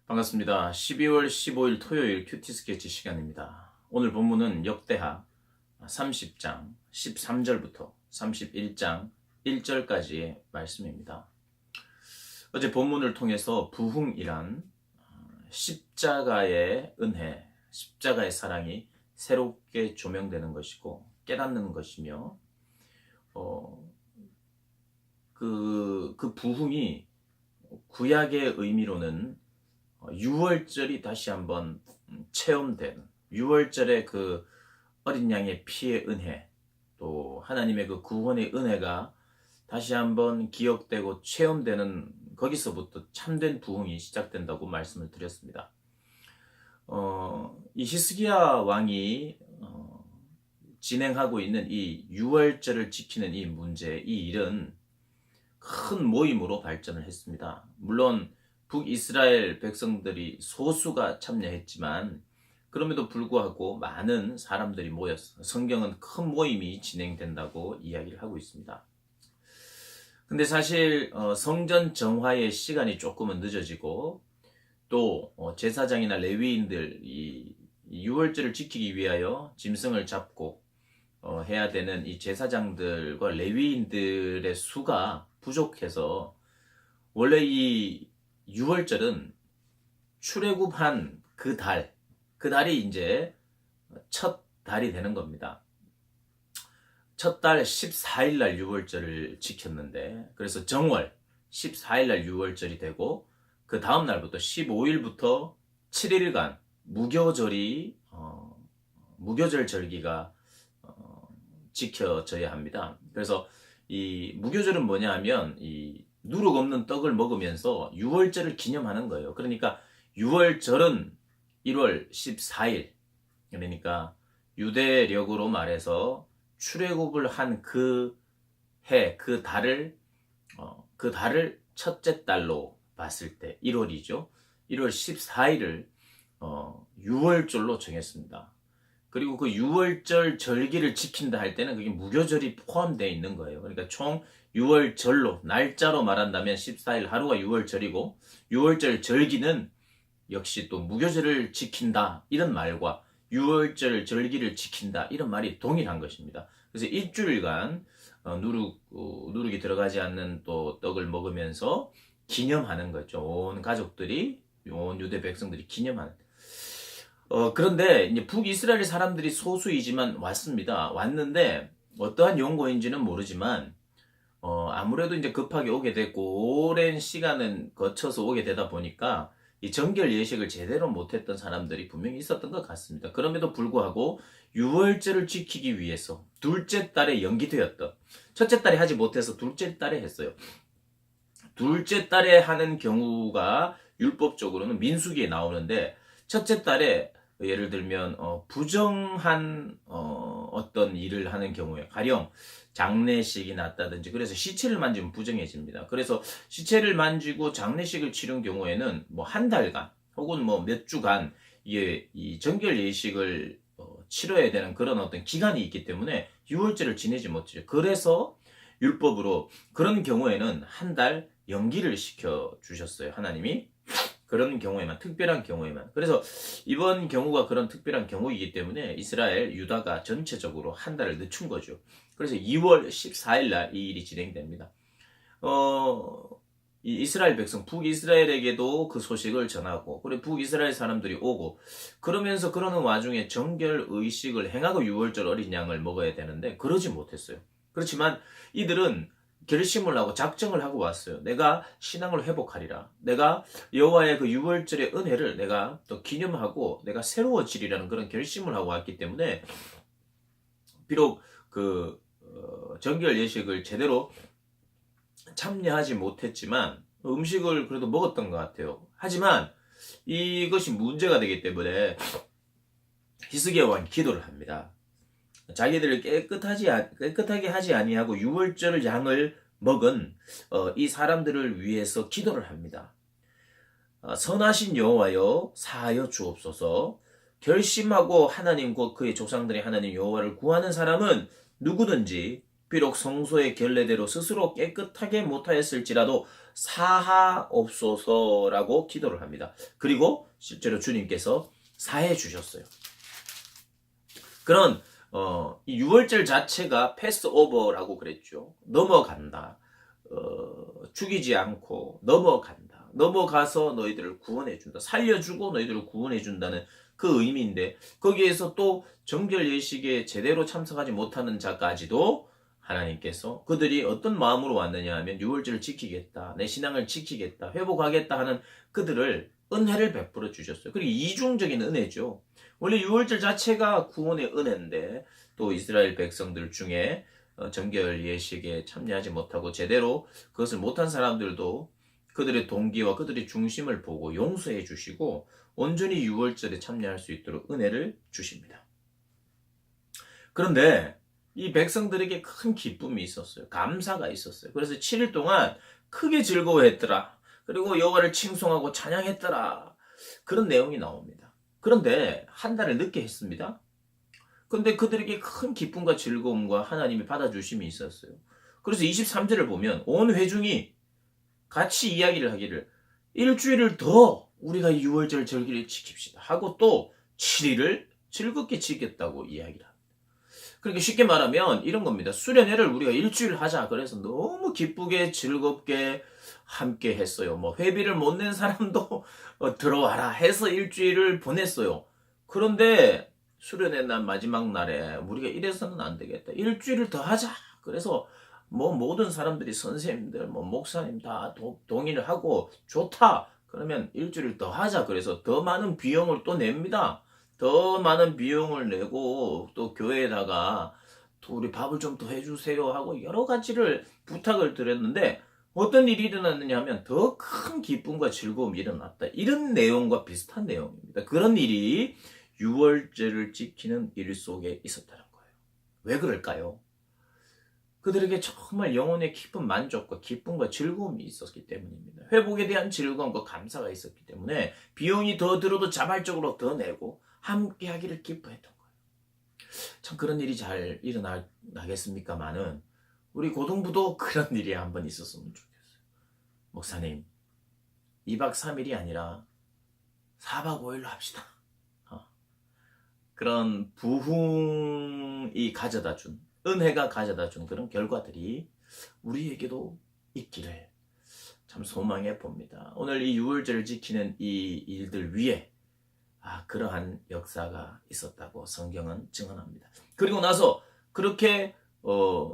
반갑습니다. 12월 15일 토요일 큐티 스케치 시간입니다. 오늘 본문은 역대하 30장 13절부터 31장 1절까지의 말씀입니다. 어제 본문을 통해서 부흥이란 십자가의 은혜, 십자가의 사랑이 새롭게 조명되는 것이고 깨닫는 것이며 그 부흥이 구약의 의미로는 유월절이 다시 한번 체험된 유월절의 그 어린 양의 피의 은혜, 또 하나님의 그 구원의 은혜가 다시 한번 기억되고 체험되는, 거기서부터 참된 부흥이 시작된다고 말씀을 드렸습니다. 이 히스기야 왕이 진행하고 있는 이 유월절을 지키는 이 문제, 이 일은 큰 모임으로 발전을 했습니다. 물론 북이스라엘 백성들이 소수가 참여했지만 그럼에도 불구하고 많은 사람들이 모였어. 성경은 큰 모임이 진행된다고 이야기를 하고 있습니다. 근데 사실 성전 정화의 시간이 조금은 늦어지고 또 제사장이나 레위인들 이 유월절을 지키기 위하여 짐승을 잡고 해야 되는 이 제사장들과 레위인들의 수가 부족해서 원래 이 유월절은 출애굽한 그 달이 이제 첫 달이 되는 겁니다. 첫 달 14일 날 유월절을 지켰는데, 그래서 정월 14일 날 유월절이 되고 그 다음 날부터 15일부터 7일간 무교절 절기가 지켜져야 합니다. 그래서 이 무교절은 뭐냐 하면 이 누룩 없는 떡을 먹으면서 유월절을 기념하는 거예요. 그러니까 유월절은 1월 14일, 그러니까 유대력으로 말해서 출애굽을 한 그 해, 그 달을 첫째 달로 봤을 때 1월이죠. 1월 14일을 유월절로 정했습니다. 그리고 그 유월절 절기를 지킨다 할 때는 그게 무교절이 포함되어 있는 거예요. 그러니까 총 유월절로, 날짜로 말한다면 14일 하루가 유월절이고, 유월절 절기는 역시 또 무교절을 지킨다 이런 말과 유월절 절기를 지킨다 이런 말이 동일한 것입니다. 그래서 일주일간 누룩이 들어가지 않는 또 떡을 먹으면서 기념하는 거죠. 온 가족들이, 온 유대 백성들이 기념하는. 그런데 이제 북이스라엘 사람들이 소수이지만 왔는데 어떠한 용고인지는 모르지만 아무래도 이제 급하게 오게 됐고 오랜 시간은 거쳐서 오게 되다 보니까 이 정결 예식을 제대로 못했던 사람들이 분명히 있었던 것 같습니다. 그럼에도 불구하고 유월절을 지키기 위해서 둘째 달에 연기되었던, 첫째 달에 하지 못해서 둘째 달에 했어요. 둘째 달에 하는 경우가 율법적으로는 민수기에 나오는데, 첫째 달에 예를 들면 부정한 어떤 일을 하는 경우에, 가령 장례식이 났다든지, 그래서 시체를 만지면 부정해집니다. 그래서 시체를 만지고 장례식을 치른 경우에는 뭐 한 달간 혹은 뭐 몇 주간 이 정결 예식을 치러야 되는 그런 어떤 기간이 있기 때문에 유월절을 지내지 못해요. 그래서 율법으로 그런 경우에는 한 달 연기를 시켜 주셨어요, 하나님이. 그런 경우에만, 특별한 경우에만. 그래서 이번 경우가 그런 특별한 경우이기 때문에 이스라엘, 유다가 전체적으로 한 달을 늦춘 거죠. 그래서 2월 14일 날 이 일이 진행됩니다. 이 이스라엘 백성, 북이스라엘에게도 그 소식을 전하고, 그리고 북이스라엘 사람들이 오고, 그러면서 그러는 와중에 정결 의식을 행하고 유월절 어린 양을 먹어야 되는데 그러지 못했어요. 그렇지만 이들은 결심을 하고 작정을 하고 왔어요. 내가 신앙을 회복하리라. 내가 여호와의 그 유월절의 은혜를 내가 또 기념하고 내가 새로워지리라는 그런 결심을 하고 왔기 때문에 비록 그 정결 예식을 제대로 참여하지 못했지만 음식을 그래도 먹었던 것 같아요. 하지만 이것이 문제가 되기 때문에 히스기야 왕이 기도를 합니다. 자기들을 깨끗하게 하지 아니하고 유월절 양을 먹은 이 사람들을 위해서 기도를 합니다. 선하신 여호와여 사하여 주옵소서. 결심하고 하나님 곧 그의 조상들의 하나님 여호와를 구하는 사람은 누구든지 비록 성소의 결례대로 스스로 깨끗하게 못하였을지라도 사하옵소서라고 기도를 합니다. 그리고 실제로 주님께서 사해 주셨어요. 그런 이 유월절 자체가 패스오버라고 그랬죠. 넘어간다. 죽이지 않고 넘어간다. 넘어가서 너희들을 구원해준다. 살려주고 너희들을 구원해준다는 그 의미인데 거기에서 또 정결 예식에 제대로 참석하지 못하는 자까지도 하나님께서 그들이 어떤 마음으로 왔느냐 하면 유월절을 지키겠다. 내 신앙을 지키겠다. 회복하겠다 하는 그들을 은혜를 베풀어 주셨어요. 그리고 이중적인 은혜죠. 원래 유월절 자체가 구원의 은혜인데 또 이스라엘 백성들 중에 정결 예식에 참여하지 못하고 제대로 그것을 못한 사람들도 그들의 동기와 그들의 중심을 보고 용서해 주시고 온전히 유월절에 참여할 수 있도록 은혜를 주십니다. 그런데 이 백성들에게 큰 기쁨이 있었어요. 감사가 있었어요. 그래서 7일 동안 크게 즐거워했더라. 그리고 여호와를 칭송하고 찬양했더라. 그런 내용이 나옵니다. 그런데 한 달을 늦게 했습니다. 근데 그들에게 큰 기쁨과 즐거움과 하나님의 받아주심이 있었어요. 그래서 23절을 보면 온 회중이 같이 이야기를 하기를 일주일을 더 우리가 유월절 절기를 지킵시다 하고 또 7일을 즐겁게 지켰다고 이야기를 합니다. 그러니까 쉽게 말하면 이런 겁니다. 수련회를 우리가 일주일 하자. 그래서 너무 기쁘게 즐겁게 함께 했어요. 뭐 회비를 못 낸 사람도 들어와라 해서 일주일을 보냈어요. 그런데 수련회 날 마지막 날에 우리가 이래서는 안 되겠다. 일주일을 더 하자. 그래서 뭐 모든 사람들이 선생님들, 뭐 목사님 다 동의를 하고 좋다. 그러면 일주일을 더 하자. 그래서 더 많은 비용을 또 냅니다. 더 많은 비용을 내고 또 교회에다가 또 우리 밥을 좀 더 해주세요 하고 여러 가지를 부탁을 드렸는데 어떤 일이 일어났느냐 하면 더 큰 기쁨과 즐거움이 일어났다. 이런 내용과 비슷한 내용입니다. 그런 일이 유월절을 지키는 일 속에 있었다는 거예요. 왜 그럴까요? 그들에게 정말 영혼의 깊은 만족과 기쁨과 즐거움이 있었기 때문입니다. 회복에 대한 즐거움과 감사가 있었기 때문에 비용이 더 들어도 자발적으로 더 내고 함께 하기를 기뻐했던 거예요. 참 그런 일이 잘 일어나겠습니까마는 우리 고등부도 그런 일이 한번 있었으면 좋겠어요. 목사님 2박 3일이 아니라 4박 5일로 합시다. 그런 부흥이 가져다준 은혜가 가져다준 그런 결과들이 우리에게도 있기를 참 소망해 봅니다. 오늘 이 유월절을 지키는 이 일들 위에 그러한 역사가 있었다고 성경은 증언합니다. 그리고 나서 그렇게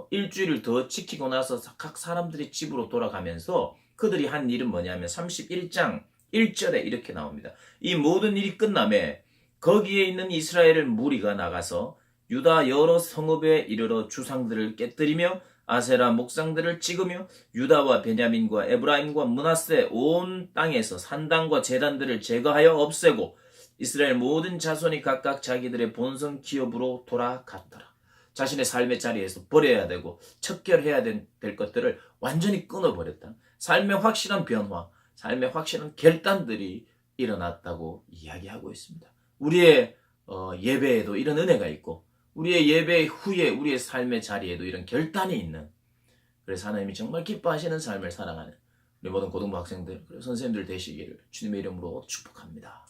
일주일을 더 지키고 나서 각 사람들이 집으로 돌아가면서 그들이 한 일은 뭐냐면 31장 1절에 이렇게 나옵니다. 이 모든 일이 끝남에 거기에 있는 이스라엘 무리가 나가서 유다 여러 성읍에 이르러 주상들을 깨뜨리며 아세라 목상들을 찍으며 유다와 베냐민과 에브라임과 므낫세 온 땅에서 산당과 제단들을 제거하여 없애고 이스라엘 모든 자손이 각각 자기들의 본성 기업으로 돌아갔더라. 자신의 삶의 자리에서 버려야 되고 척결해야 될 것들을 완전히 끊어버렸다. 삶의 확실한 변화, 삶의 확실한 결단들이 일어났다고 이야기하고 있습니다. 우리의 예배에도 이런 은혜가 있고 우리의 예배 후에 우리의 삶의 자리에도 이런 결단이 있는, 그래서 하나님이 정말 기뻐하시는 삶을 살아가는 우리 모든 고등부 학생들 그리고 선생님들 되시기를 주님의 이름으로 축복합니다.